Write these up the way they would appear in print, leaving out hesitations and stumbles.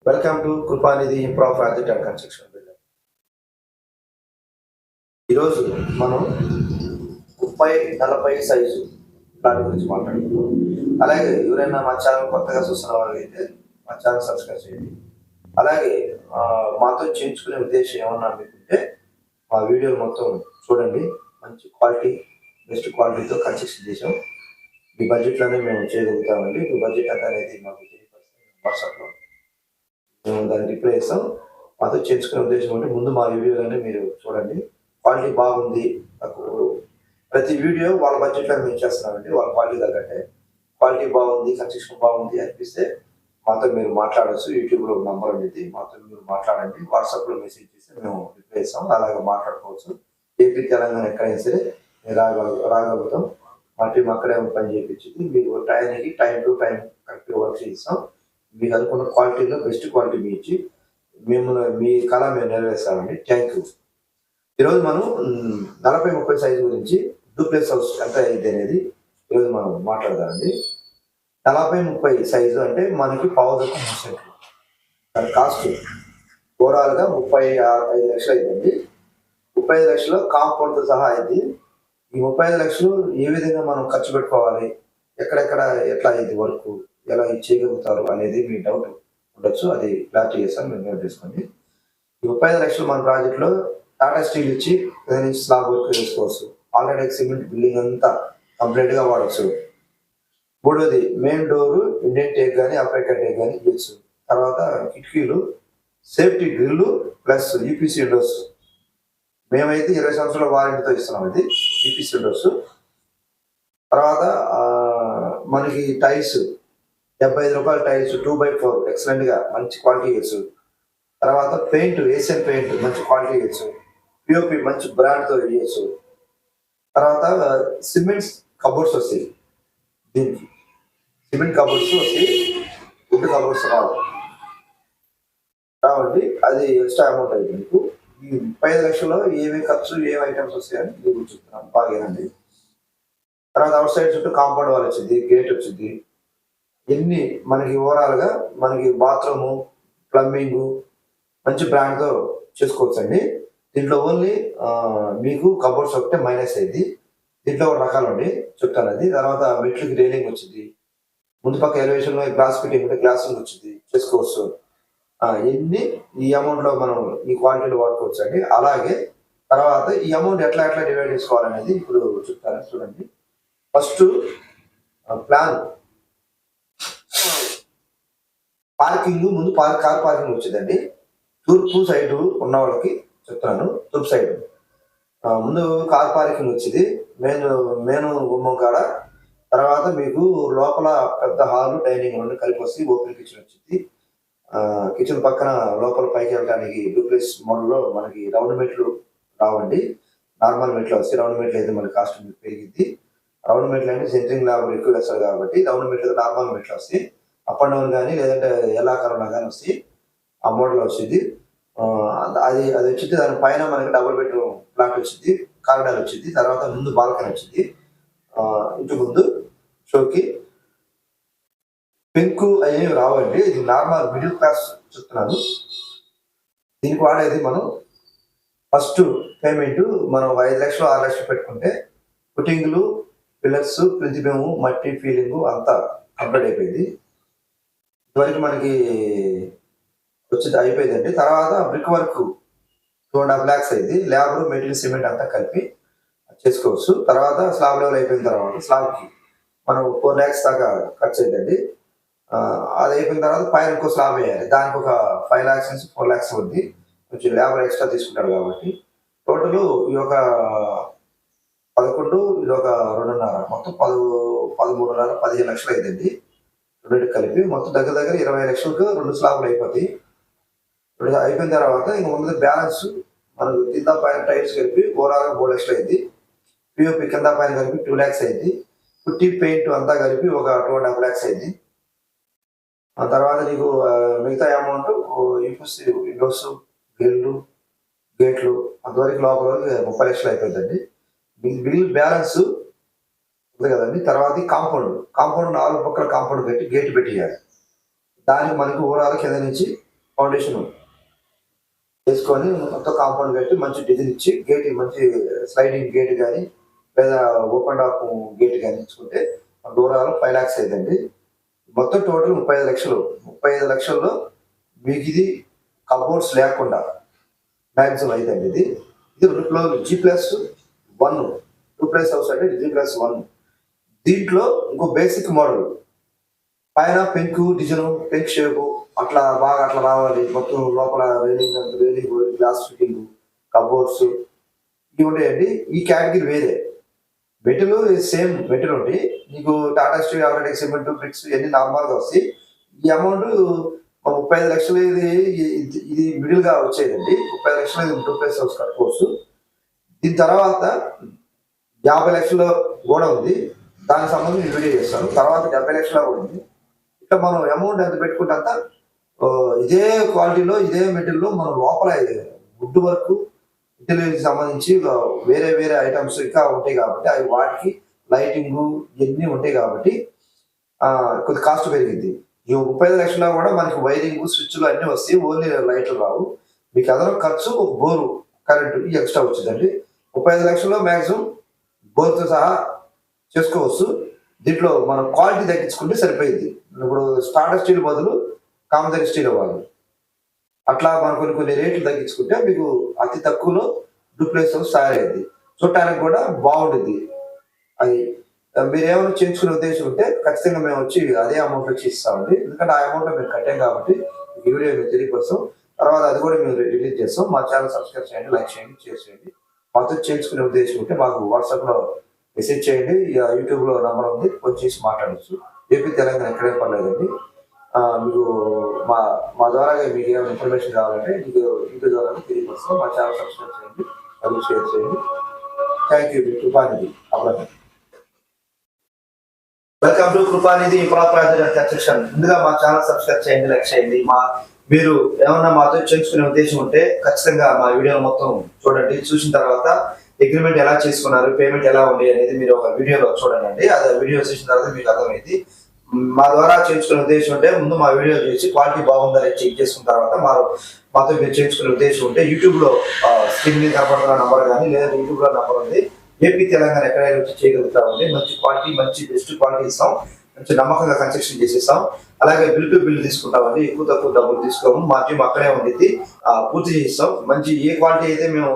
Welcome to Krupanidhi improve project and construction builder. ఈరోజు మనం 30-40 size దాని గురించి మాట్లాడుతున్నాం. అలాగే ఎవరైనా మా ఛానల్ కొత్తగా చూస్తున్న వాళ్ళు అయితే మా ఛానల్ సబ్స్క్రైబ్ చేయండి. అలాగే మాతో చేయించుకునే ఉద్దేశం ఏమన్నా మీకుంటే మా వీడియో మొత్తం చూడండి. మంచి క్వాలిటీ, బెస్ట్ క్వాలిటీతో కన్స్ట్రక్షన్ చేసాం. మీ బడ్జెట్లోనే మేము చేయగలుగుతామండి. మీ బడ్జెట్ ఎంత అనేది మాకు వాట్సాప్లో మేము దాన్ని రిప్లై ఇస్తాం. మాతో చేర్చుకునే ఉద్దేశం అంటే ముందు మా వీడియోలన్నీ మీరు చూడండి. క్వాలిటీ బాగుంది, ప్రతి వీడియో వాళ్ళ బడ్జెట్లో మేము చేస్తున్నామండి. వాళ్ళ క్వాలిటీ తగ్గట్టే క్వాలిటీ బాగుంది, కన్స్ట్రక్షన్ బాగుంది అనిపిస్తే మాతో మీరు మాట్లాడచ్చు. యూట్యూబ్లో నంబర్ అనేది మాతో మీరు మాట్లాడండి. వాట్సాప్లో మెసేజ్ చేస్తే మేము రిప్లై ఇస్తాం. అలాగే మాట్లాడుకోవచ్చు. ఏపీ తెలంగాణ ఎక్కడైనా సరే రాగలుగుతాం. మా టీం అక్కడే పని చేయించింది. మీకు టైం టు టైం కరెక్ట్గా వర్క్ చేయిస్తాం. మీకు అనుకున్న క్వాలిటీలో బెస్ట్ క్వాలిటీ మీ ఇచ్చి మీ కళ మేము నెరవేర్స్తామండి. Thank you. ఈరోజు మనం 40-30 సైజు గురించి డూప్లెక్స్ హౌస్ ఎంత అయింది అనేది ఈరోజు మనం మాట్లాడదామండి. 40-30 సైజు అంటే మనకి పావులకు 3 సెంట్లు. దాని కాస్ట్ ఓవరాల్గా 35 లక్షలు అయిందండి. 35 లక్షలు కాంపౌండ్తో సహా అయింది. ఈ 35 లక్షలు ఏ విధంగా మనం ఖర్చు పెట్టుకోవాలి, ఎక్కడెక్కడ ఎట్లా అయింది వర్క్, ఎలా చేయగలుగుతారు అనేది మీ డౌట్ ఉండొచ్చు. అది క్లారిటీ చేస్తాను, మీరు నోట్ చేసుకోండి. ఈ 35 లక్షలు మన ప్రాజెక్ట్లో టాటా స్టీల్ ఇచ్చి నుంచి స్లాబ్ వర్క్ చేసుకోవచ్చు. ఆల్రెడీ సిమెంట్ బిల్డింగ్ అంతా కంప్లీట్గా వాడచ్చు. మూడోది మెయిన్ డోరు ఇండియన్ టేక్ కానీ అప్రైకర్ టేక్ కానీ ఇవ్వచ్చు. తర్వాత కిటికీలు safety grill plus UPC Windows. మేమైతే 20 సంవత్సరాల వారంటీతో ఇస్తున్నాం. ఇది యూపీసీ విండోస్. తర్వాత మనకి టైల్స్ 75 రూపాయల టైల్స్ 2x4 ఎక్సలెంట్గా మంచి క్వాలిటీ ఇవ్వచ్చు. తర్వాత పెయింట్ ఏషియన్ పెయింట్ మంచి క్వాలిటీ ఇవ్వచ్చు. పిఓపి మంచి బ్రాండ్తో ఇవ్వచ్చు. తర్వాత సిమెంట్స్ కబోర్డ్స్ వస్తాయి. దీనికి సిమెంట్ కబోర్డ్స్ వస్తాయి, వుడ్ కబోర్డ్స్ రావండి. అది ఎక్స్ట్రా అమౌంట్ అయితే మీకు ఈ 35 లక్షల్లో ఏమి ఖర్చు, ఏమి ఐటమ్స్ వస్తాయని మీకు చెప్తున్నాను. బాగేనండి. తర్వాత అవుట్ సైడ్ చుట్టూ కాంపౌండ్ వాల్ వచ్చింది, గేట్ వచ్చింది. ఎన్ని మనకి ఓవరాల్గా మనకి బాత్రూము, ప్లంబింగ్ మంచి బ్రాండ్తో చేసుకోవచ్చండి. దీంట్లో ఓన్లీ మీకు కబోర్డ్స్ ఒకటే మైనస్ అయింది. దీంట్లో ఒక రకాలు అండి చెప్తాను అది. తర్వాత మెట్లకి రైలింగ్ వచ్చింది. ముందు పక్క ఎలివేషన్లో గ్లాస్ ఫిట్టింగ్ ఉంటే గ్లాసింగ్ వచ్చింది, చేసుకోవచ్చు. ఎన్ని ఈ అమౌంట్లో మనం ఈ క్వాలిటీలో వాడుకోవచ్చు అండి. అలాగే తర్వాత ఈ అమౌంట్ ఎట్లా డివైడ్ చేసుకోవాలనేది ఇప్పుడు చెప్తాను చూడండి. ఫస్ట్ ప్లాన్ పార్కింగ్ ముందు కార్ పార్కింగ్ వచ్చిందండి. తూర్పు సైడ్ ఉన్న వాళ్ళకి చెప్తున్నాను. తూర్పు సైడ్ ముందు కార్ పార్కింగ్ వచ్చింది, మెయిన్ గుమ్మం కాడ. తర్వాత మీకు లోపల పెద్ద హాలు, డైనింగ్ రెండు కలిపి వస్తే ఓపెన్ కిచెన్ వచ్చింది. కిచెన్ పక్కన లోపల పైకి వెళ్ళడానికి డూప్లెక్స్ మోడల్లో మనకి రౌండ్ మెట్లు రావండి. నార్మల్ మెట్లు వస్తాయి. రౌండ్ మెట్లు అయితే మనకి కాస్ట్ పెరిగింది. రౌండ్ మెట్లు అంటే సెంట్రింగ్ లాభం ఎక్కువ వేస్తారు కాబట్టి రౌండ్ మెట్లు నార్మల్ మెట్లు వస్తాయి. అప్ అండ్ డౌన్ కానీ లేదంటే ఎలా కరోనా కానీ వస్తాయి. ఆ మోడల్ వచ్చింది. అది వచ్చింది. దాని పైన మనకి డబుల్ బెడ్రూమ్ ఫ్లాట్ వచ్చింది, కారిడార్ వచ్చింది. తర్వాత ముందు బాల్కనీ వచ్చింది. ఇంటి ముందు షోకి పెంకు అనేవి రావండి. ఇది నార్మల్ మిడిల్ క్లాస్ చెప్తున్నాను. దీనికి వాడేది మనం ఫస్ట్ పేమెంట్ మనం 5 లక్షలు 6 లక్షలు పెట్టుకుంటే ఫుటింగ్లు, పిల్లర్స్, ప్రిన్సిపేము, మట్టి ఫీలింగ్ అంతా కంప్లీట్ అయిపోయింది. ఇదివరకు మనకి వచ్చేది అయిపోయిందండి. తర్వాత బ్రిక్ వర్క్ 2.5 lakhs అయింది. లేబర్, మెటీరియల్, సిమెంట్ అంతా కలిపి చేసుకోవచ్చు. తర్వాత స్లాబ్ లెవెల్ అయిపోయిన తర్వాత స్లాబ్కి మనం 4 lakhs దాకా ఖర్చు అయిందండి. అది అయిపోయిన తర్వాత పైన ఇంకో స్లాబ్ వేయాలి. దానికి ఒక 5 lakhs నుంచి 4 lakhs అవుద్ది. కొంచెం లేబర్ ఎక్స్ట్రా తీసుకుంటాడు కాబట్టి టోటల్ ఇది ఒక 11, ఇది ఒక 2.5, మొత్తం 13.5, 15 లక్షలు అయిందండి. రెండింటికి కలిపి మొత్తం దగ్గర 20 లక్షలకు 2 స్లాబ్లు అయిపోతాయి. అయిపోయిన తర్వాత ఇంక ముందు బ్యాలెన్స్ మనకు కింద పైన టైల్స్ కలిపి ఓవరాల్గా 3 లక్షలు అయింది. పిఓపి కింద పైన కలిపి 2 lakhs అయింది. పుట్టి పెయింట్ అంతా కలిపి ఒక 2.5 lakhs అయింది. ఆ తర్వాత నీకు మిగతా అమౌంట్ యూపీసీ విండోస్, గ్రిల్లు, గేట్లు అంతవరకు లోపల 30 లక్షలు అయిపోయిందండి. బిల్ బ్యాలెన్స్ ఉంది కదండి. తర్వాత కాంపౌండ్ 4 పక్కల కాంపౌండ్ పెట్టి గేట్ పెట్టేయాలి. దానికి మనకి ఓవరాల్ కింద నుంచి ఫౌండేషన్ వేసుకొని మొత్తం కాంపౌండ్ కట్టి మంచి డిజైన్ ఇచ్చి గేట్ మంచి స్లైడింగ్ గేట్ కానీ లేదా ఓపెన్ టాప్ గేట్ కానీ ఇచ్చుకుంటే దూరాలు 5 lakhs అయిందండి. మొత్తం టోటల్ 35 లక్షలు. 35 లక్షల్లో మీకు ఇది కబోర్డ్స్ లేకుండా మ్యాక్సిమం అయిందండి. ఇది 2+1 2+ హౌస్ అంటే 3+1. దీంట్లో ఇంకో బేసిక్ మోడల్ పైన పెంక్ డిజైన్ పెంక్ షేపు అట్లా బాగా అట్లా రావాలి. మొత్తం లోపల రైలింగ్ గ్లాస్ ఫిట్టింగ్ కబోర్డ్స్ ఇవి ఉంటాయండి. ఈ కేటగిరీ వేరే. మెటీరియల్ సేమ్ మెటీరియల్ ఉండి నీకు Tata Steel already cement bricks ఇవన్నీ నార్మల్గా వస్తాయి. ఈ అమౌంట్ 35 లక్షలు ఇది మిడిల్ గా వచ్చేదండి. 35 లక్షలు 2+ హౌస్ కట్టుకోవచ్చు. దీని తర్వాత 50 లక్షలు కూడా ఉంది. దానికి సంబంధించి వీడియో చేస్తాను. తర్వాత 70 లక్షల కూడా ఉంది. ఇట్లా మనం అమౌంట్ ఎంత పెట్టుకుంటే అంత ఇదే క్వాలిటీలో ఇదే మెటీరియల్లో మనం లోపల వుడ్ వర్క్ ఇంటీరియర్కి సంబంధించి వేరే వేరే ఐటమ్స్ ఇంకా ఉంటాయి కాబట్టి అవి వాటికి లైటింగ్ ఇవన్నీ ఉంటాయి కాబట్టి కొద్ది కాస్ట్ పెరిగింది. ఈ 35 లక్షల్లో కూడా మనకి వైరింగ్ స్విచ్లు అన్నీ వస్తాయి. ఓన్లీ లైట్లు రావు. మీకు అదనం ఖర్చు ఒక బోరు కరెంటు ఎక్స్ట్రా వచ్చిందండి. 35 లక్షల్లో మ్యాక్సిమం బోర్తో సహా చేసుకోవచ్చు. దీంట్లో మనం క్వాలిటీ తగ్గించుకుంటే సరిపోయింది. ఇప్పుడు స్టార్టర్ స్టీల్ బదులు కామదరి స్టీల్ అవ్వాలి. అట్లా మనం కొన్ని రేట్లు తగ్గించుకుంటే మీకు అతి తక్కువలో 2+ హౌస్ తయారైంది. చూడటానికి కూడా బాగుంటుంది. అది మీరు ఏమైనా చేయించుకునే ఉద్దేశం ఉంటే ఖచ్చితంగా మేము వచ్చి అదే అమౌంట్ వచ్చి ఇస్తామండి. ఎందుకంటే ఆ అమౌంట్ మేము కట్టాం కాబట్టి ఈ వీడియో మేము తెలియపరుస్తాం. తర్వాత అది కూడా మేము రిలీజ్ చేస్తాం. మా ఛానల్ సబ్స్క్రైబ్ చేయండి, లైక్ చేయండి, షేర్ చేయండి. మాతో చేయించుకునే ఉద్దేశం ఉంటే మాకు వాట్సాప్లో మెసేజ్ చేయండి. యూట్యూబ్లో నంబర్ ఉంది, వచ్చేసి మాట్లాడచ్చు. ఏపీ తెలంగాణ ఎక్కడే పర్లేదండి. మీకు మా ద్వారా మీకు ఏమైనా ఇన్ఫర్మేషన్ కావాలంటే మీకు యూట్యూబ్ ద్వారా తెలియపరుస్తాం. మా ఛానల్ సబ్స్క్రైబ్ చేయండి, అది షేర్ చేయండి. Thank you. Krupanidhi Abraham. Welcome to Krupanidhi construction. ముందుగా మా ఛానల్ సబ్స్క్రైబ్ చేయండి, లైక్ చేయండి. మీరు ఏమన్నా మాతో చేయించుకునే ఉద్దేశం ఉంటే ఖచ్చితంగా మా వీడియో మొత్తం చూడండి. చూసిన తర్వాత అగ్రిమెంట్ ఎలా చేసుకున్నారు, పేమెంట్ ఎలా ఉంది అనేది మీరు ఒక వీడియోలో చూడండి. అది వీడియో చూసిన తర్వాత మీకు అర్థమైంది. మా ద్వారా చేయించుకునే ఉద్దేశం ఉంటే ముందు మా వీడియో చేసి క్వాలిటీ బాగుందా చెక్ చేసుకున్న తర్వాత మాతో మీరు చేయించుకునే ఉద్దేశం ఉంటే యూట్యూబ్లో స్క్రీన్ మీద కనపడుతున్న నంబర్ కానీ లేదా యూట్యూబ్లో నంబర్ ఉంది. ఏపీ తెలంగాణ ఎక్కడైనా వచ్చి చేయగలుగుతామండి. మంచి క్వాలిటీ మంచి బెస్ట్ క్వాలిటీ ఇస్తాం. మంచి నమ్మకంగా కన్స్ట్రక్షన్ చేసేస్తాం. అలాగే బిల్ టు బిల్ తీసుకుంటామండి. ఎక్కువ తక్కువ డబ్బులు తీసుకోము. మా టీం అక్కడే ఉండిద్ది, పూర్తి చేస్తాం. మంచి ఏ క్వాలిటీ అయితే మేము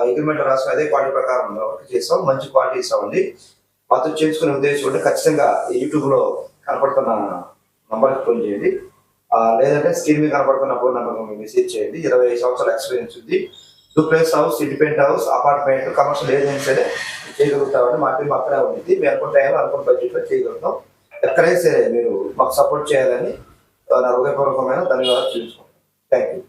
అగ్రిమెంట్ రాసుకుని అదే క్వాలిటీ ప్రకారం వర్క్ చేస్తాం. మంచి క్వాలిటీ ఇస్తామండి. మాతో చేయించుకునే ఉద్దేశం ఉంటే ఖచ్చితంగా యూట్యూబ్లో కనపడుతున్న నంబర్కి ఫోన్ చేయండి. లేదంటే స్క్రీన్ మీద కనపడుతున్న ఫోన్ నెంబర్కి మెసేజ్ చేయండి. 20 సంవత్సరాల ఎక్స్పీరియన్స్ ఉంది. 2+ house, independent house, apartment, commercial ఏదైనా సరే చేయగలుగుతామని మా టీం అక్కడే ఉంది. మేము అనుకున్న బడ్జెట్లో చేయగలుగుతాం. ఎక్కడైనా సరే మీరు మాకు సపోర్ట్ చేయాలని నా హృదయపూర్వకమైన ధన్యవాదాలు తెలుసుకుంటాం. Thank you.